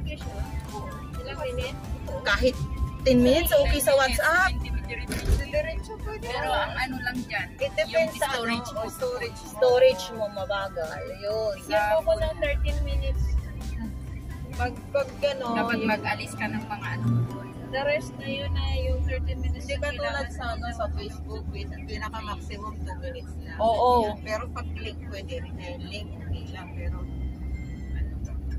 okay siya. Ilang minutes? Kahit 10 minutes, okay sa WhatsApp. Pero ang ano lang dyan, It depends yung sa storage mo. Storage mo mabagal. Yun. Bigyan ko ng 13 minutes. Pag gano'n, Dapat mag-alis ka ng mga ano. The rest na yun na yung 13 minutes. hindi ka tulad sa Facebook, pinaka-maximum 2 minutes lang. Oo. Pero pag link, pwede rin. Link, hindi lang. Pero,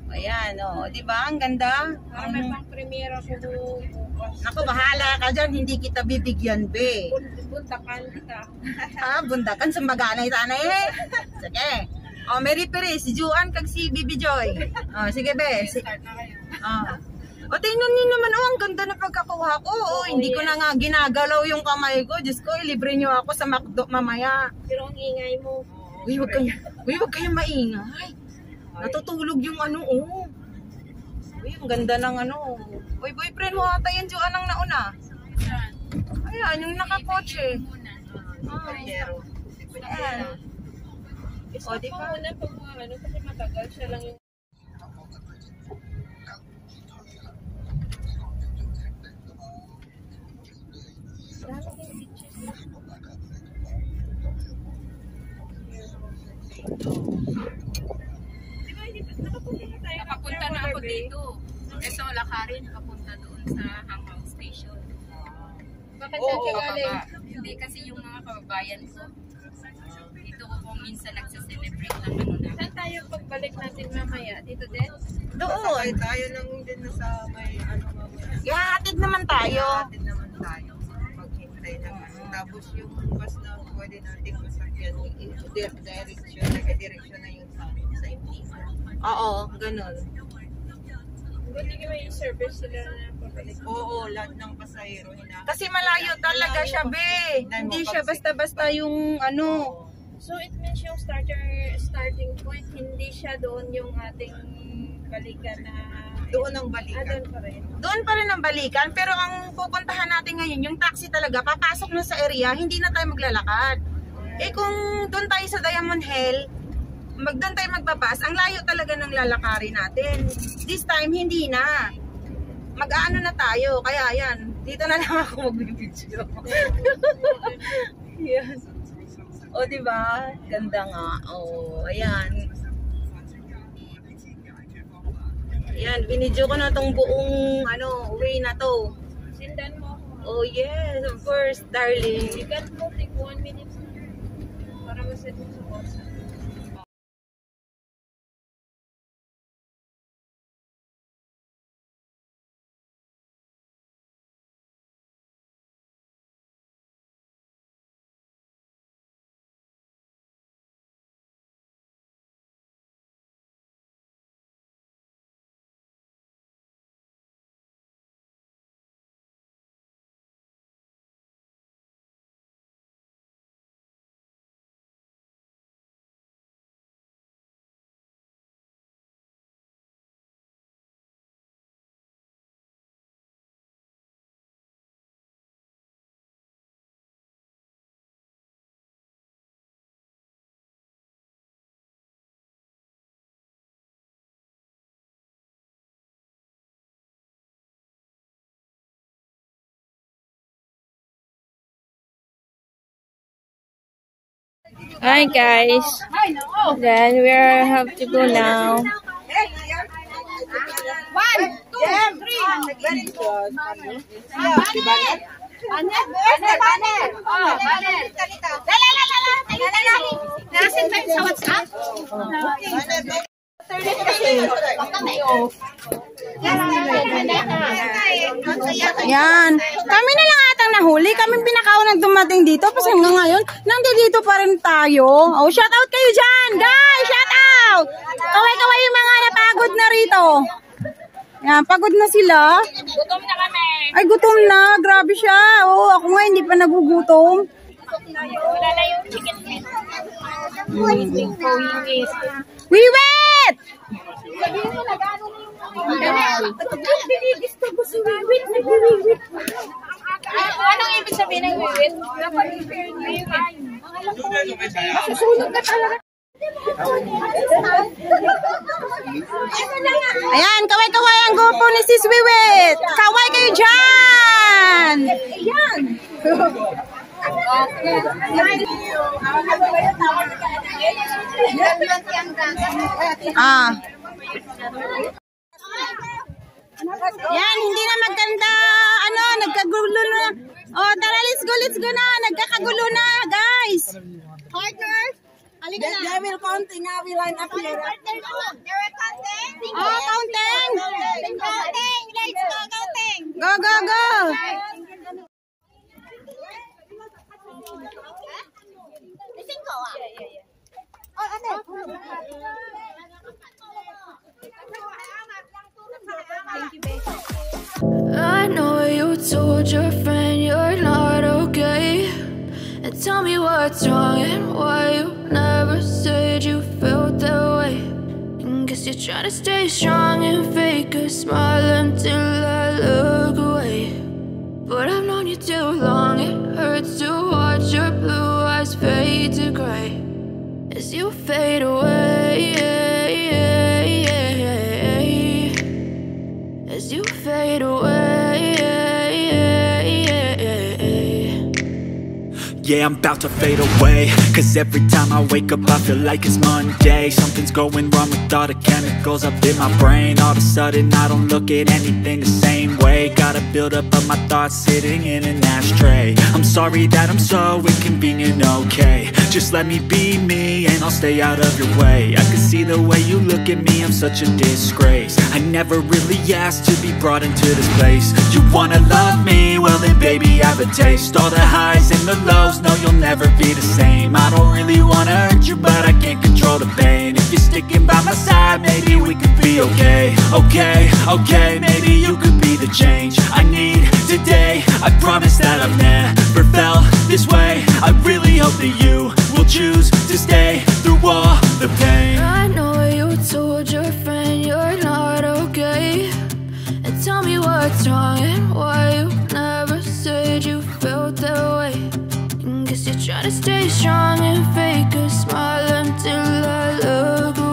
Ayan, oh, di ba? Ang ganda. Para may pang-premiere ako bukas. Naku, bahala ka dyan. Hindi kita bibigyan, be. Buntakan kita. Bundakan, sumbaganay sana eh. Sige. Oh, Mary Perez, si Juan, kag si Bibi Joy. Oh, sige, be. Start na kayo. O, tingnan niyo naman, ang ganda na pagkakuha ko. Hindi ko na nga ginagalaw yung kamay ko. Diyos ko, ilibre niyo ako sa McDo mamaya. Pero ang ingay mo. Uy, wag kayong maingay. Natutulog yung ano, oh. Uy, ang ganda ng ano. Uy, boyfriend mo ata yan, Joan, ang nauna. Ayan, yung nakakotse. Ayan. O, di ba? Muna pag mga ano, kasi matagal siya lang yung... Nakapunta na ako dito. Ito, lakarin, nakapunta doon sa Hangout Station. Bakit Oo, ka galing? Hindi kasi yung mga kababayan ko. Dito ko kung minsan nagsaselebrate ng ano na. Saan tayo pagbalik natin mamaya? Dito din? Doon. tayo nang din na sa may ano mamaya. Ihahatid naman tayo. Atin naman tayo. Maghintay naman. Tapos yung bus na pwede natin masakyan, direksyon na yung sa Impisa. Oo, ganun. Hindi ko may service sila na pabalik. Oo, lahat ng pasahero. Kasi malayo talaga siya, be. Hindi siya basta-basta yung ano. So it means yung starting point, hindi siya doon yung ating balikan na... Doon ang balikan. doon pa rin. Doon pa rin ang balikan, pero ang pupuntahan natin ngayon, yung taxi talaga, papasok na sa area, hindi na tayo maglalakad. Eh kung doon tayo sa Diamond Hill, doon tayo magbabas, ang layo talaga ng lalakarin natin. This time, hindi na. Mag-aano na tayo, kaya yan, dito na lang ako mag-video. Yan. O, diba? Ganda nga. O, ayan. Yan, binidyo ko na tong buong, way na to. Sindan mo ako. Oh, yes, of course, darling. Bigat mo, take 1 minute. Para maset mo sa bosa. Hi guys. Then we have to go now. 1, 2, 3. Nasin ba sa WhatsApp? Yan. Kami na lang atang nahuli. Kami pinakaunang dumating dito. Kasi hanggang ngayon, nandito pa rin tayo. Oh, shout out kayo dyan. Guys, shout out. Kaway-kaway yung mga napagod na rito. Yan, pagod na sila. Gutom na kami. Ay, gutom na. Grabe siya. Oh, ako nga hindi pa nagugutom. Wala na yung chicken feet. Wiwit! Sabihin mo na gano'n yung binigis ko si Wiwit. Nag-wiwit. Anong ibig sabihin ng Wiwit? Napag-repair niyo yung masusunod ka talaga. Ayan, kaway-kaway ang go. ni Sis Wiwit. Kaway kayo dyan! Ayan! Ah. Yan, hindi na maganda. Ano, nagkagulo na. Oh, tara, let's go na. Nagkakagulo na, guys. Partner! Halika na! They will counting, we line up here. There are counting! Oh, counting. Counting! Let's go, counting! Go, go, go. Gising ko ah! Oh, ate! Thank you, babe. I know you told your friend you're not okay, and tell me what's wrong and why you never said you felt that way. And guess you're trying to stay strong and fake a smile until I look away. But I've known you too long, it hurts to watch your blue eyes fade to gray as you fade away. As you fade away. Yeah, I'm about to fade away, cause every time I wake up I feel like it's Monday. Something's going wrong with all the chemicals up in my brain. All of a sudden I don't look at anything the same way. Got a buildup of my thoughts sitting in an ashtray. I'm sorry that I'm so inconvenient, okay. Just let me be me and I'll stay out of your way. I can see the way you look at me, I'm such a disgrace. I never really asked to be brought into this place. You wanna love me? Well then baby I have a taste. All the highs and the lows, no you'll never be the same. I don't really wanna hurt you but I can't control the pain. If you're sticking by my side maybe we could be okay. Okay, maybe you could be the change I need today. I promise that I've never felt this way. I really hope that you will choose to stay through all the pain. I know you told your friend you're not okay, and tell me what's wrong and why you never said you felt that way. And guess you're trying to stay strong and fake a smile until I look away.